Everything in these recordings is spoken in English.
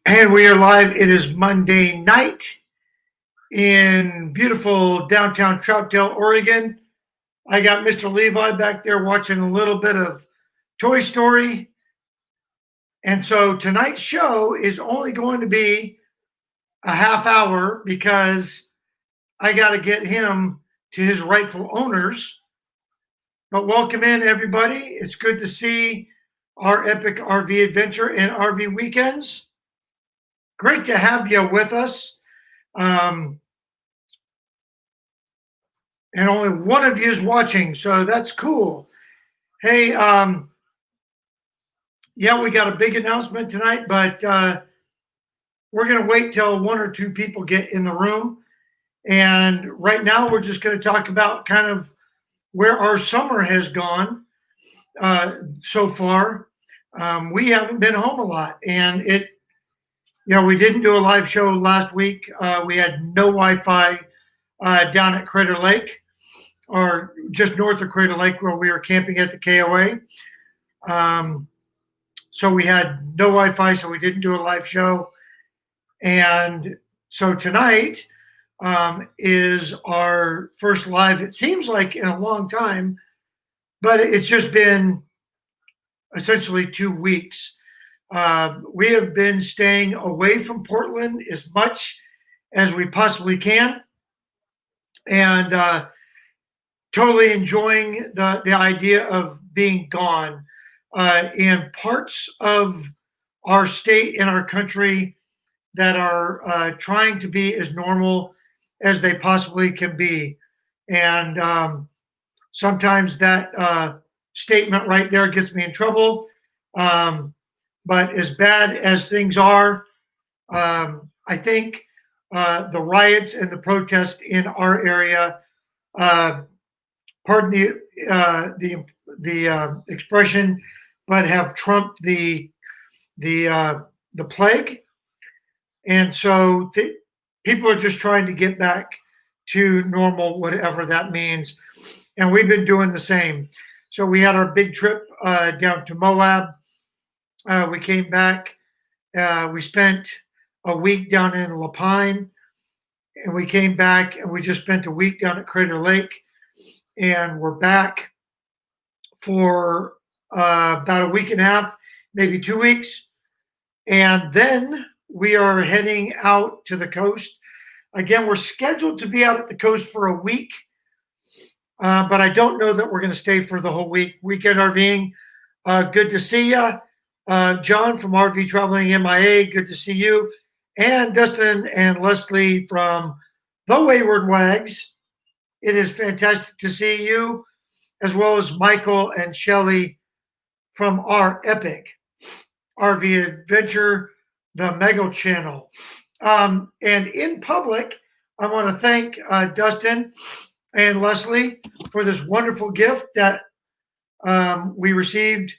And we are live. It is Monday night in beautiful downtown Troutdale, Oregon. I got Mr. Levi back there watching a little bit of Toy Story. And so tonight's show is only going to be a half hour because I got to get him to his rightful owners. But welcome in, everybody. It's good to see our epic RV adventure and RV weekends. Great to have you with us. And only one of you is watching, so that's cool. Hey, yeah, we got a big announcement tonight, but we're going to wait till one or two people get in the room. And right now, we're just going to talk about kind of where our summer has gone so far. We haven't been home a lot, and we didn't do a live show last week. We had no Wi-Fi down at Crater Lake, or just north of Crater Lake, where we were camping at the KOA. So we had no Wi-Fi, so we didn't do a live show. And so tonight is our first live, it seems like, in a long time, but it's just been essentially 2 weeks. We have been staying away from Portland as much as we possibly can, and totally enjoying the idea of being gone. In parts of our state and our country that are trying to be as normal as they possibly can be. And sometimes that statement right there gets me in trouble. But as bad as things are, I think the riots and the protests in our area, pardon the expression, but have trumped the plague. And so people are just trying to get back to normal, whatever that means. And we've been doing the same. So we had our big trip down to Moab. We came back. We spent a week down in Lapine, and we came back and we just spent a week down at Crater Lake, and we're back for about a week and a half, maybe 2 weeks. And then we are heading out to the coast. Again, we're scheduled to be out at the coast for a week, but I don't know that we're going to stay for the whole week. Weekend RVing, good to see you. John from RV Traveling MIA, good to see you. And Dustin and Leslie from The Wayward Wags. It is fantastic to see you, as well as Michael and Shelly from our epic RV adventure, the Mego channel. And in public, I want to thank Dustin and Leslie for this wonderful gift that we received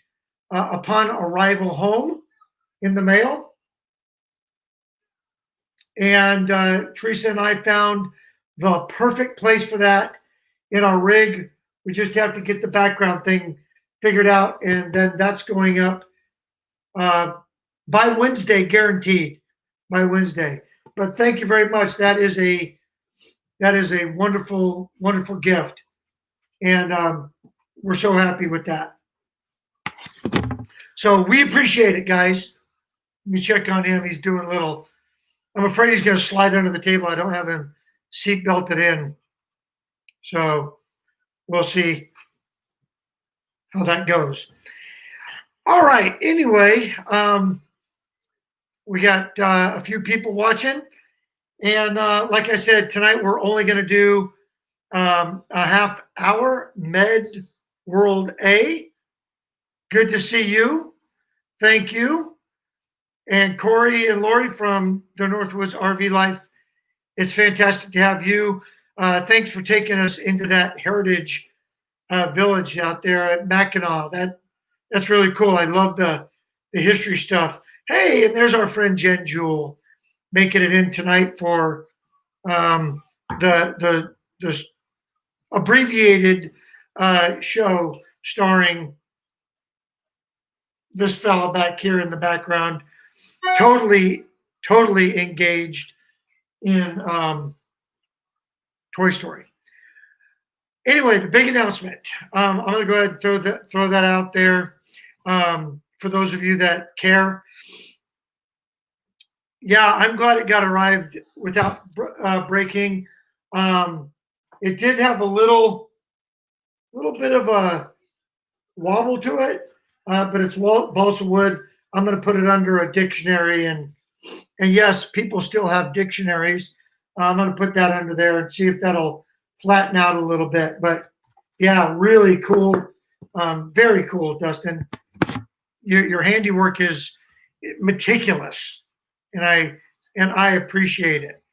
upon arrival home in the mail. And Teresa and I found the perfect place for that in our rig. We just have to get the background thing figured out, and then that's going up by Wednesday, guaranteed by Wednesday. But thank you very much. That is a wonderful, wonderful gift, and we're so happy with that. So we appreciate it, guys. Let me check on him. He's doing a little. I'm afraid he's going to slide under the table. I don't have him seat belted in, so we'll see how that goes. All right. Anyway, we got a few people watching. And like I said, tonight we're only going to do a half hour. Med World A. Good to see you. Thank you. And Corey and Lori from the Northwoods RV Life. It's fantastic to have you. Thanks for taking us into that heritage village out there at Mackinac. That's really cool. I love the history stuff. Hey, and there's our friend Jen Jewell making it in tonight for the abbreviated show starring this fella back here in the background. Totally totally engaged in Toy Story. Anyway, the big announcement. I'm going to go ahead and throw that out there for those of you that care. Yeah, I'm glad it got arrived without breaking. Um, it did have a little bit of a wobble to it, but it's balsa wood. I'm going to put it under a dictionary, and yes, people still have dictionaries. I'm going to put that under there and see if that'll flatten out a little bit. But yeah, really cool, very cool, Dustin. Your handiwork is meticulous, and I appreciate it.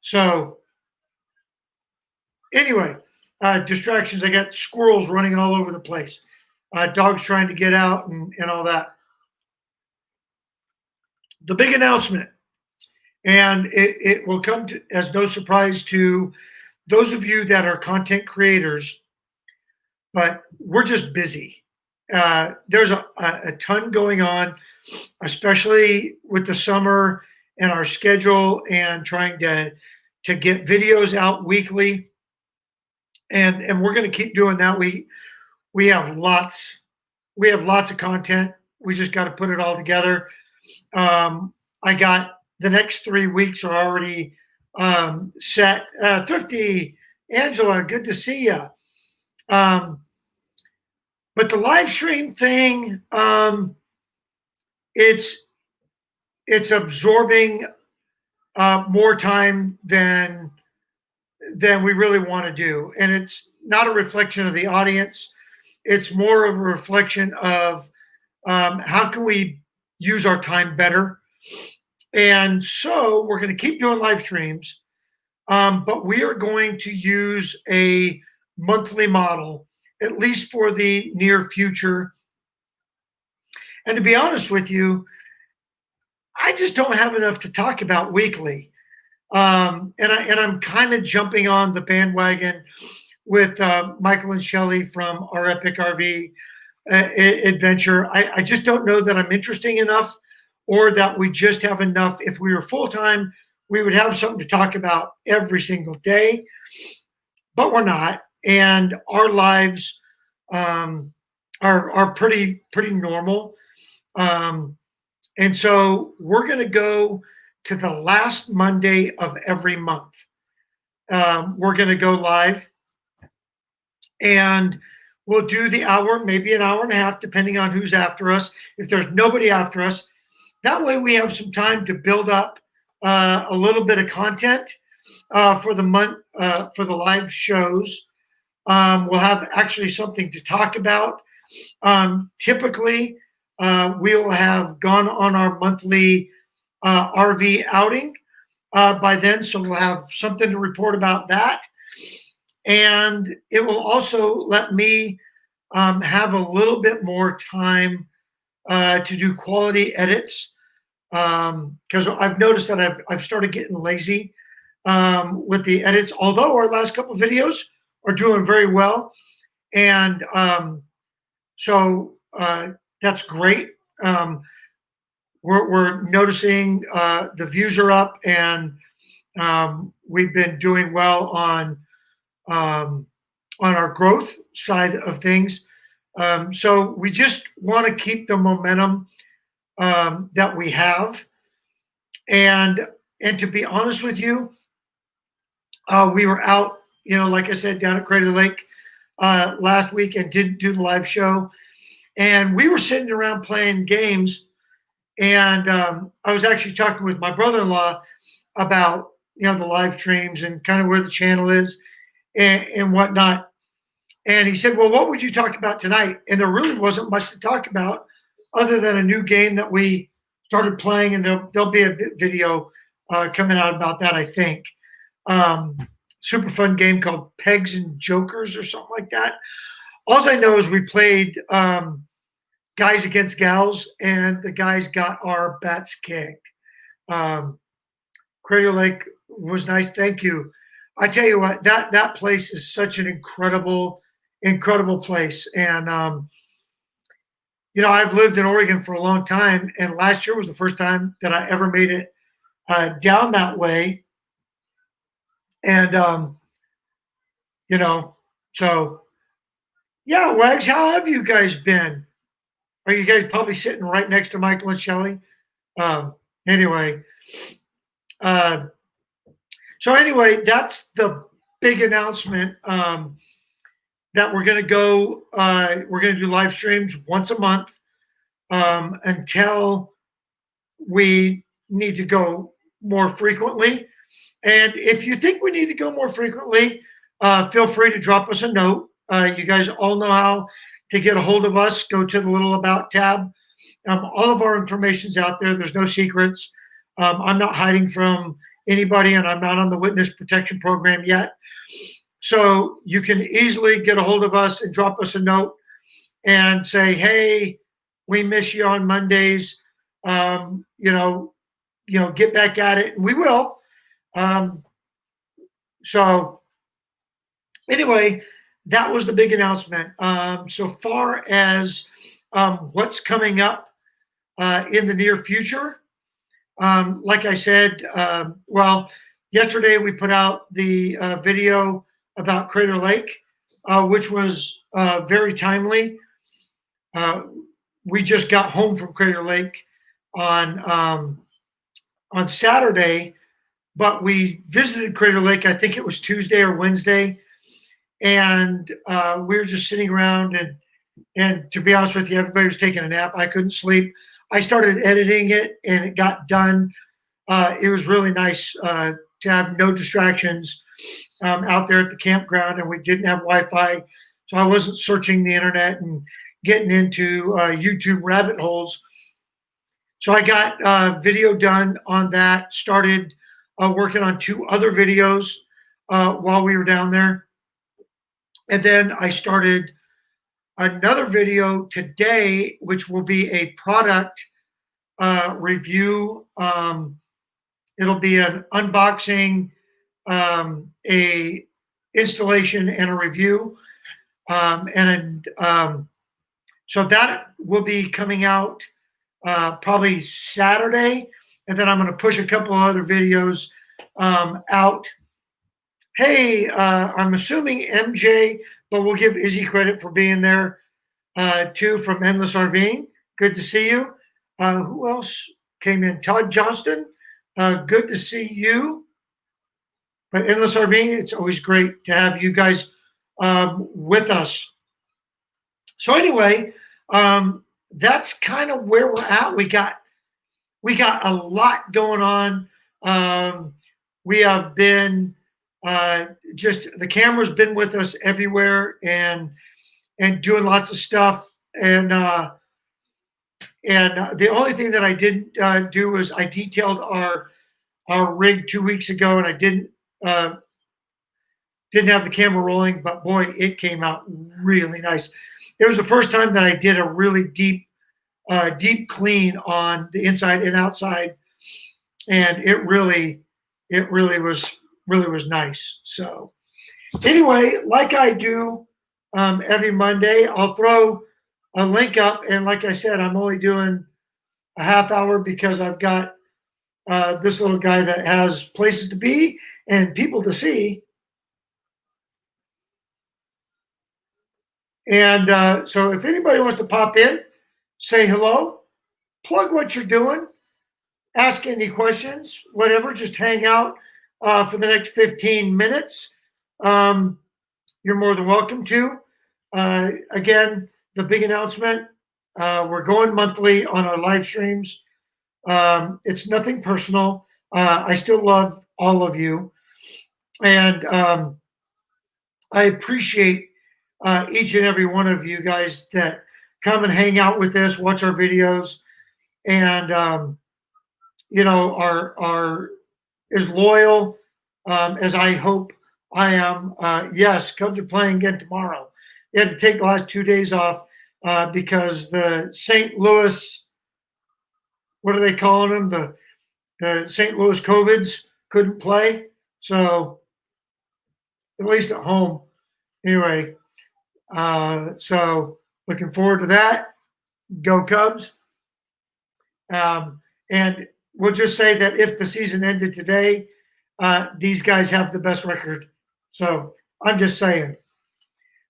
So anyway, distractions. I got squirrels running all over the place, dogs trying to get out, and all that. The big announcement, and it will come as no surprise to those of you that are content creators, but we're just busy. There's a ton going on, especially with the summer and our schedule and trying to get videos out weekly. And we're going to keep doing that. We have lots of content. We just got to put it all together. I got the next 3 weeks are already set. Thrifty, Angela, good to see you. But the live stream thing, it's absorbing more time than we really want to do, and it's not a reflection of the audience. It's more of a reflection of how can we use our time better. And so we're going to keep doing live streams, but we are going to use a monthly model, at least for the near future. And to be honest with you, I just don't have enough to talk about weekly. And I'm kind of jumping on the bandwagon with Michael and Shelley from our Epic RV adventure. I just don't know that I'm interesting enough, or that we just have enough. If we were full time, we would have something to talk about every single day, but we're not, and our lives are pretty normal. And so we're going to go to the last Monday of every month. We're going to go live, and we'll do the hour, maybe an hour and a half, depending on who's after us. If there's nobody after us, that way we have some time to build up a little bit of content for the month, for the live shows. We'll have actually something to talk about. Typically, we'll have gone on our monthly RV outing by then, so we'll have something to report about that. And it will also let me have a little bit more time to do quality edits, because I've noticed that I've started getting lazy with the edits, although our last couple of videos are doing very well. And so that's great. We're noticing the views are up, and we've been doing well on our growth side of things. So we just want to keep the momentum that we have. And to be honest with you, we were out, like I said, down at Crater Lake last week and didn't do the live show. And we were sitting around playing games. And I was actually talking with my brother-in-law about, the live streams and kind of where the channel is and whatnot. And he said, well, what would you talk about tonight? And there really wasn't much to talk about other than a new game that we started playing. And there'll be a video coming out about that, I think. Super fun game called Pegs and Jokers or something like that. All I know is we played guys against gals, and the guys got our butts kicked. Crater Lake was nice. Thank you. I tell you what, that place is such an incredible place. And I've lived in Oregon for a long time, and last year was the first time that I ever made it down that way. And, you know, so yeah, Wags, how have you guys been? Are you guys probably sitting right next to Michael and Shelley? Um, anyway, uh, so anyway, that's the big announcement that we're going to do live streams once a month until we need to go more frequently. And if you think we need to go more frequently, feel free to drop us a note. You guys all know how to get a hold of us. Go to the little About tab. All of our information's out there. There's no secrets. I'm not hiding from anybody, and I'm not on the witness protection program yet. So you can easily get a hold of us and drop us a note and say, "Hey, we miss you on Mondays. Um, you know, get back at it." And we will. Um, so anyway, that was the big announcement. So far as what's coming up in the near future, like I said, well, yesterday we put out the video about Crater Lake, which was very timely. We just got home from Crater Lake on Saturday, but we visited Crater Lake. I think it was Tuesday or Wednesday, and we were just sitting around and to be honest with you, everybody was taking a nap. I couldn't sleep. I started editing it, and it got done. It was really nice to have no distractions out there at the campground, and we didn't have Wi-Fi, so I wasn't searching the internet and getting into YouTube rabbit holes. So I got video done on that. Started working on 2 other videos while we were down there, and then I started another video today, which will be a product review. It'll be an unboxing, a installation, and a review. So that will be coming out probably Saturday, and then I'm going to push a couple of other videos out. Hey, I'm assuming MJ, but we'll give Izzy credit for being there too, from Endless RVing. Good to see you. Who else came in? Todd Johnston. Good to see you. But Endless RVing, it's always great to have you guys with us. So anyway, that's kind of where we're at. We got a lot going on. We have been just the camera's been with us everywhere and doing lots of stuff. And the only thing that I didn't do was I detailed our rig 2 weeks ago, and I didn't have the camera rolling, but boy, it came out really nice. It was the first time that I did a really deep clean on the inside and outside, and it really was nice. So anyway, like I do every Monday, I'll throw a link up, and like I said, I'm only doing a half hour because I've got this little guy that has places to be and people to see. And so if anybody wants to pop in, say hello, plug what you're doing, ask any questions, whatever, just hang out for the next 15 minutes. You're more than welcome to. Again, the big announcement, we're going monthly on our live streams. It's nothing personal. I still love all of you. And I appreciate each and every one of you guys that come and hang out with us, watch our videos, and are as loyal as I hope I am. Yes, come to playing again tomorrow. They had to take the last 2 days off because the St. Louis, what are they calling them? The St. Louis COVIDs couldn't play. So at least at home. Anyway, so looking forward to that. Go Cubs. And we'll just say that if the season ended today, these guys have the best record. So I'm just saying.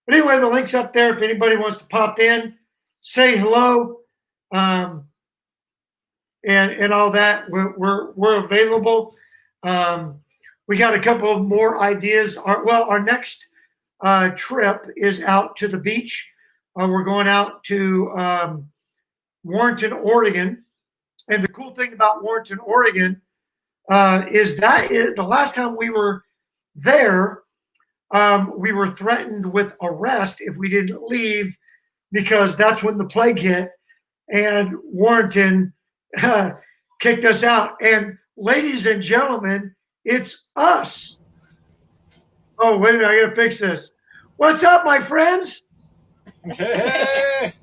But anyway, the link's up there if anybody wants to pop in, say hello, and all that. We're available. We got a couple of more ideas. Our next trip is out to the beach. We're going out to Warrenton, Oregon. And the cool thing about Warrenton, Oregon, is the last time we were there, we were threatened with arrest if we didn't leave, because that's when the plague hit, and Warrenton kicked us out. And ladies and gentlemen, it's us. Oh, wait a minute, I gotta fix this. What's up, my friends? Hey,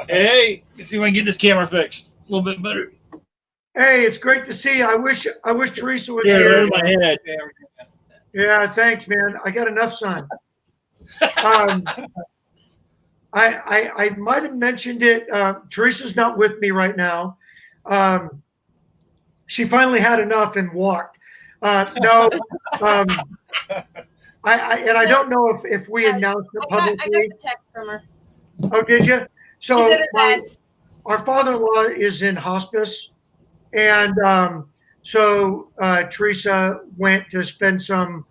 Hey, let's see if I can get this camera fixed a little bit better. Hey, it's great to see you. I wish Teresa was Yeah, here. right in my head. Yeah, thanks, man. I got enough sun. I might have mentioned it. Teresa's not with me right now. She finally had enough and walked. No, I don't know if we announced it publicly. I got the text from her. Oh, did you? She So said her dad's. our father-in-law is in hospice, and so Teresa went to spend some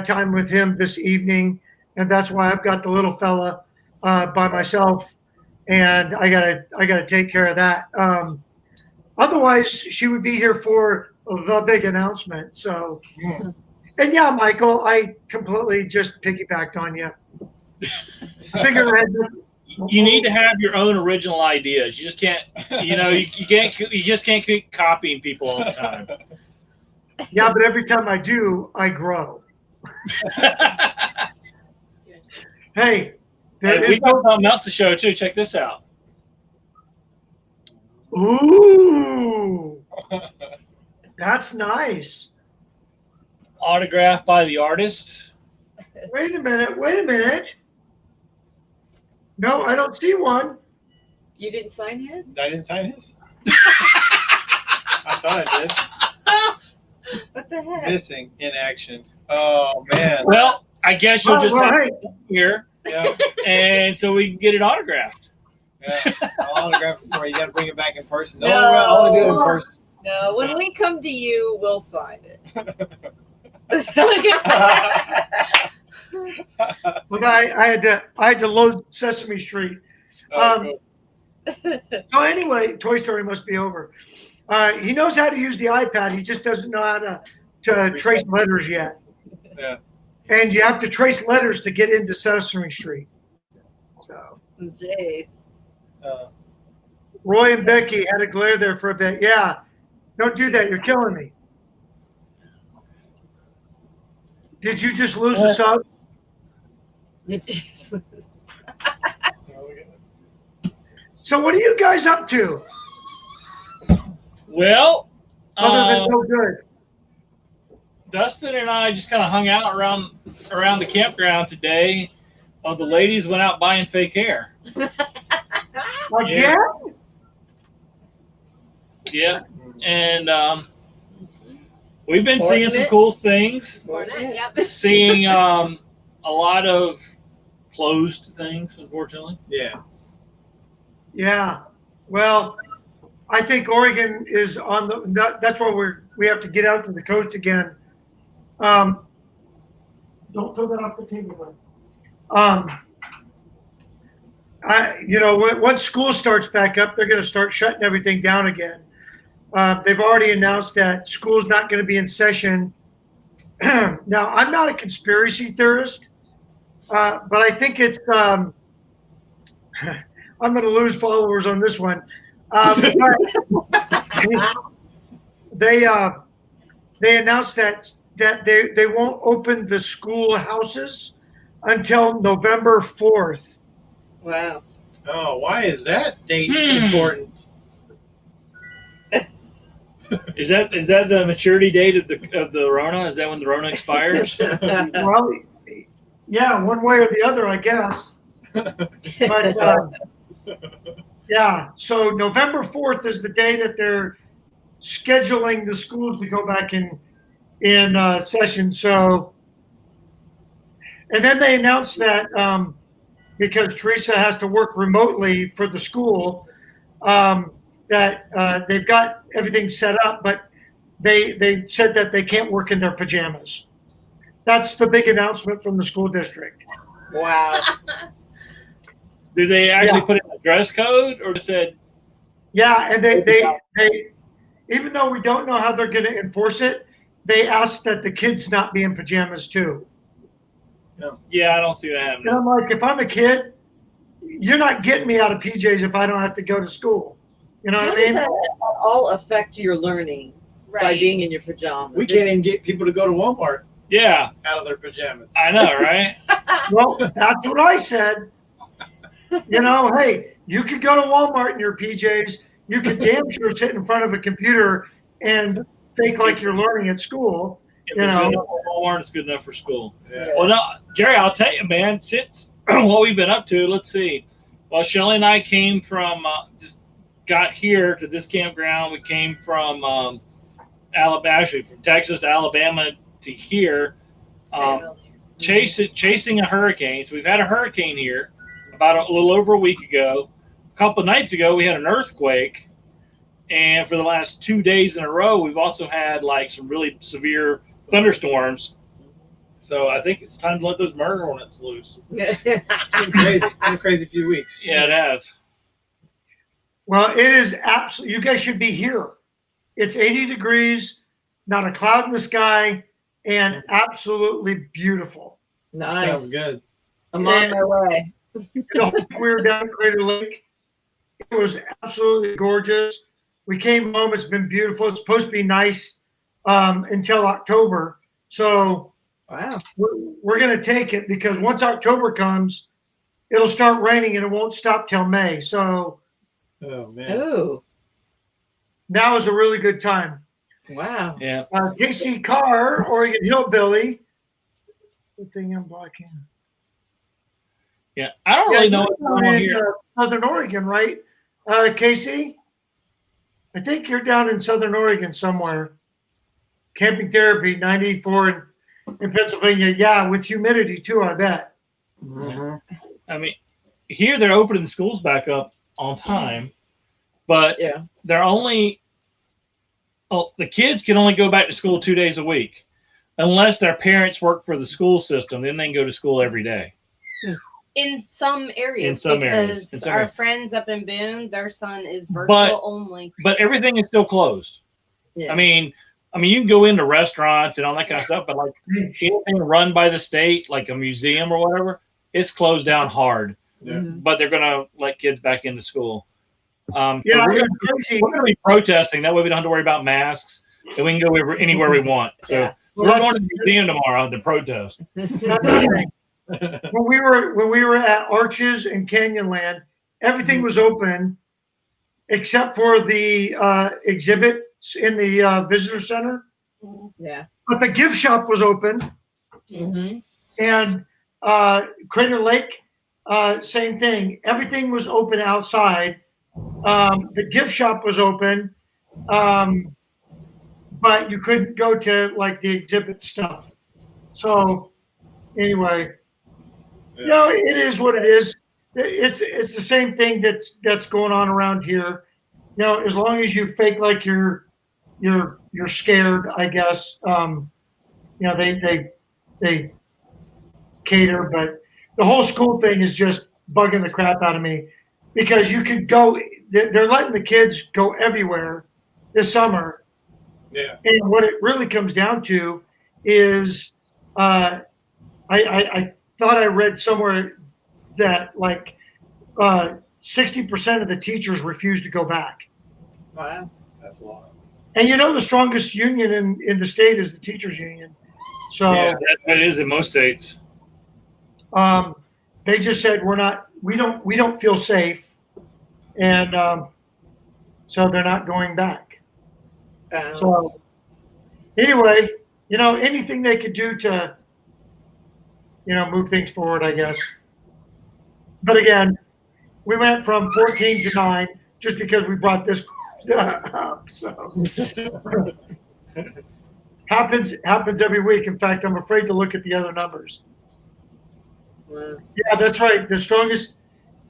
time with him this evening, and that's why I've got the little fella by myself, and I gotta take care of that. Otherwise, she would be here for the big announcement. So, and yeah, Michael, I completely just piggybacked on you. Figurehead. You need to have your own original ideas. You just can't, you just can't keep copying people all the time. Yeah, but every time I do, I grow. Hey, We got something else to show too. Check this out. Ooh, that's nice. Autographed by the artist. Wait a minute. No, I don't see one. You didn't sign his? I didn't sign his. I thought I did. What the heck? Missing in action. Oh man. Well, I guess you'll just have hey, to come here, Yeah. and so we can get it autographed. Yeah. I'll autograph it for you. You got to bring it back in person. No. I'll do it in person. No, when we come to you, we'll sign it. look, I had to load Sesame Street. Oh, cool. So anyway, Toy Story must be over. He knows how to use the iPad. He just doesn't know how to trace letters yet. Yeah. And you have to trace letters to get into Sesame Street. So Jeez. Roy and Becky had to glare there for a bit. Yeah, don't do that. You're killing me. Did you just lose a sub? So what are you guys up to? Well, Other than no good. Dustin and I just kind of hung out around the campground today. The ladies went out buying fake hair. Again? Yeah, and we've been seeing some cool things. Yep. Seeing a lot of closed things, unfortunately. Yeah. Yeah. Well, I think Oregon is on the. That's why we have to get out to the coast again. Don't throw that off the table, bud. Once school starts back up, they're going to start shutting everything down again. They've already announced that school's not going to be in session. Now, I'm not a conspiracy theorist, but I think it's. I'm going to lose followers on this one. They announced that they won't open the schoolhouses until November 4th. Wow. Oh, why is that date important? Is that the maturity date of the Rona? Is that when the Rona expires? Well, yeah, one way or the other, I guess. But Yeah. So November 4th is the day that they're scheduling the schools to go back in session. So, and then they announced that because Teresa has to work remotely for the school, that they've got everything set up, but they said that they can't work in their pajamas. That's the big announcement from the school district. Wow. Do they actually Yeah. put in a dress code, or said Yeah, and they even though we don't know how they're going to enforce it, they asked that the kids not be in pajamas too. yeah, I don't see that And happening. I'm like, if I'm a kid, you're not getting me out of PJs if I don't have to go to school. You know How what I does mean? that all affect your learning by Right. being in your pajamas? We can't even get people to go to Walmart Yeah, out of their pajamas. I know, right? Well, that's what I said. You know, hey, you could go to Walmart in your PJs. You could damn sure sit in front of a computer and fake like you're learning at school. If You it's know. good enough for Walmart, it's good enough for school. Yeah. Well, no, Jerry, I'll tell you, man. Since what we've been up to, let's see. Well, Shelly and I came from just got here to this campground. We came from Alabama, actually from Texas to Alabama to here, chasing a hurricane. So we've had a hurricane here about a little over a week ago. A couple of nights ago, we had an earthquake, and for the last 2 days in a row, we've also had like some really severe thunderstorms. So I think it's time to let those murder hornets loose. It's been crazy. Been a crazy few weeks. Yeah, it has. Well, it is absolutely, you guys should be here. It's 80 degrees, not a cloud in the sky, and absolutely beautiful. Nice. Sounds good. I'm on my way. The whole week we were down at Crater Lake. It was absolutely gorgeous. We came home. It's been beautiful. It's supposed to be nice until October. So Wow. we're going to take it because once October comes, it'll start raining and it won't stop till May. So Oh man. Oh, now is a really good time. wow. Yeah. KC Carr, Oregon Hillbilly. Good thing I'm blocking. Yeah. I don't really know what's you're going on in, here. Southern Oregon, right, Casey? I think you're down in Southern Oregon somewhere. Camping Therapy, 94 in Pennsylvania. Yeah, with humidity too, I bet. Mhm. I mean, here they're opening the schools back up on time, but Yeah. they're only, the kids can only go back to school 2 days a week unless their parents work for the school system. Then they can go to school every day. In some areas, In some because areas. In some our areas. friends up in Boone, their son is virtual But- only. But everything is still closed. Yeah. I mean, you can go into restaurants and all that kind of stuff, but like anything run by the state, like a museum or whatever, it's closed down hard. Yeah. Mhm. But they're gonna let kids back into school. So Yeah, we're it's crazy. gonna be protesting. That way we don't have to worry about masks, and we can go anywhere we want. So Yeah. Well, we're that's- going to the museum tomorrow to protest. That's the thing. When we were at Arches and Canyonland, everything was open except for the exhibits in the visitor center. Yeah. But the gift shop was open, Mhm. and Crater Lake, same thing. Everything was open outside. The gift shop was open, but you couldn't go to like the exhibit stuff. So anyway, you know, it is what it is. It's the same thing that's going on around here. You know, as long as you fake like you're scared, I guess. You know, they cater, but the whole school thing is just bugging the crap out of me because you could go. They're letting the kids go everywhere this summer, Yeah. and what it really comes down to is, I thought I read somewhere that like 60% of the teachers refuse to go back. Wow. That's a lot. And you know the strongest union in the state is the teachers union. So Yeah. That is in most states. they just said we don't feel safe, and so they're not going back. So anyway, you know, anything they could do to, you know, move things forward, I guess. But again, we went from 14 to 9 just because we brought this up. So happens every week. In fact, I'm afraid to look at the other numbers. Wow. Yeah, that's right. The strongest,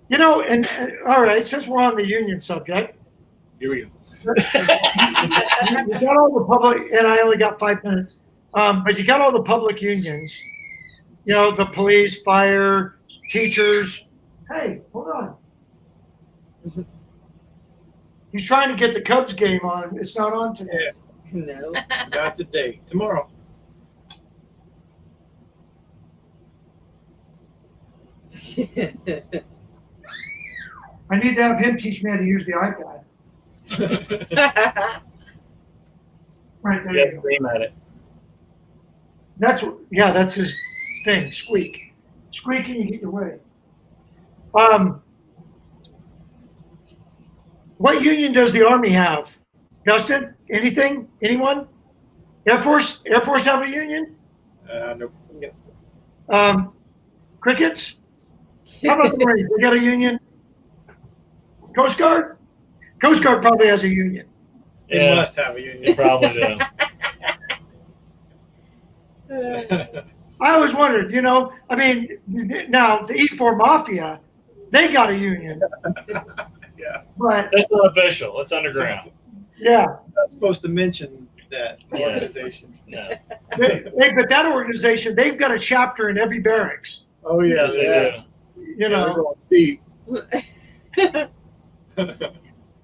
and all right, since we're on the union subject, Here we go. you got all the public, and I only got 5 minutes, but you got all the public unions, the police, fire, teachers. Hey, hold on. He's trying to get the Cubs game on. It's not on today. No. Not today. Tomorrow. I need to have him teach me how to use the iPad. Right there. Yeah, You go. aim at it. That's his thing. Squeak, squeak, and you get your way. What union does the Army have? Dustin? Anything? Anyone? Air Force have a union? Nope. Crickets? How about the Marines? They got a union? Coast Guard? Coast Guard probably has a union. They Yeah. must have a You union. probably do. I always wondered, now the E4 Mafia, they got a union. Yeah. But That's not official. It's underground. yeah, Not supposed to mention that Yeah. organization. No. but that organization, they've got a chapter in every barracks. Oh Yes, they do. You know, They're going deep.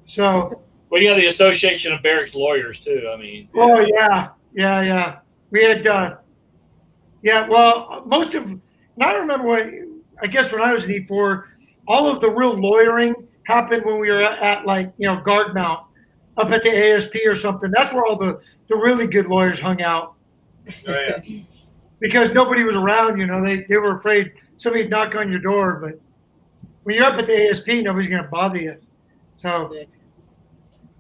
so Well, you got the Association of Barracks Lawyers too. I mean, oh yeah. We had most of, and I remember when I was in E4, all of the real lawyering happened when we were at guard mount up at the ASP or something. That's where all the really good lawyers hung out Oh, yeah. because nobody was around. They were afraid somebody'd knock on your door. But when you're up at the ASP, nobody's going to bother you. So,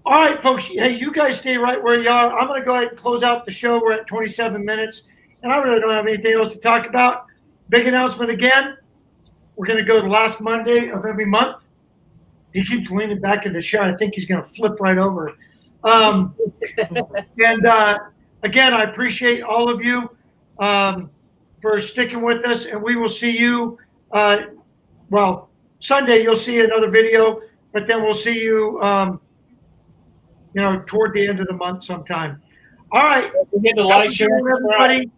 all right, folks. Hey, you guys stay right where you are. I'm going to go ahead and close out the show. We're at 27 minutes, and I really don't have anything else to talk about. Big announcement again. We're going to go the last Monday of every month. He keeps leaning back in the chair. I think he's going to flip right over. And again, I appreciate all of you for sticking with us, and we will see you. Sunday you'll see another video, but then we'll see you, toward the end of the month sometime. All right. don't forget to Have a like, good share, one, and subscribe. everybody.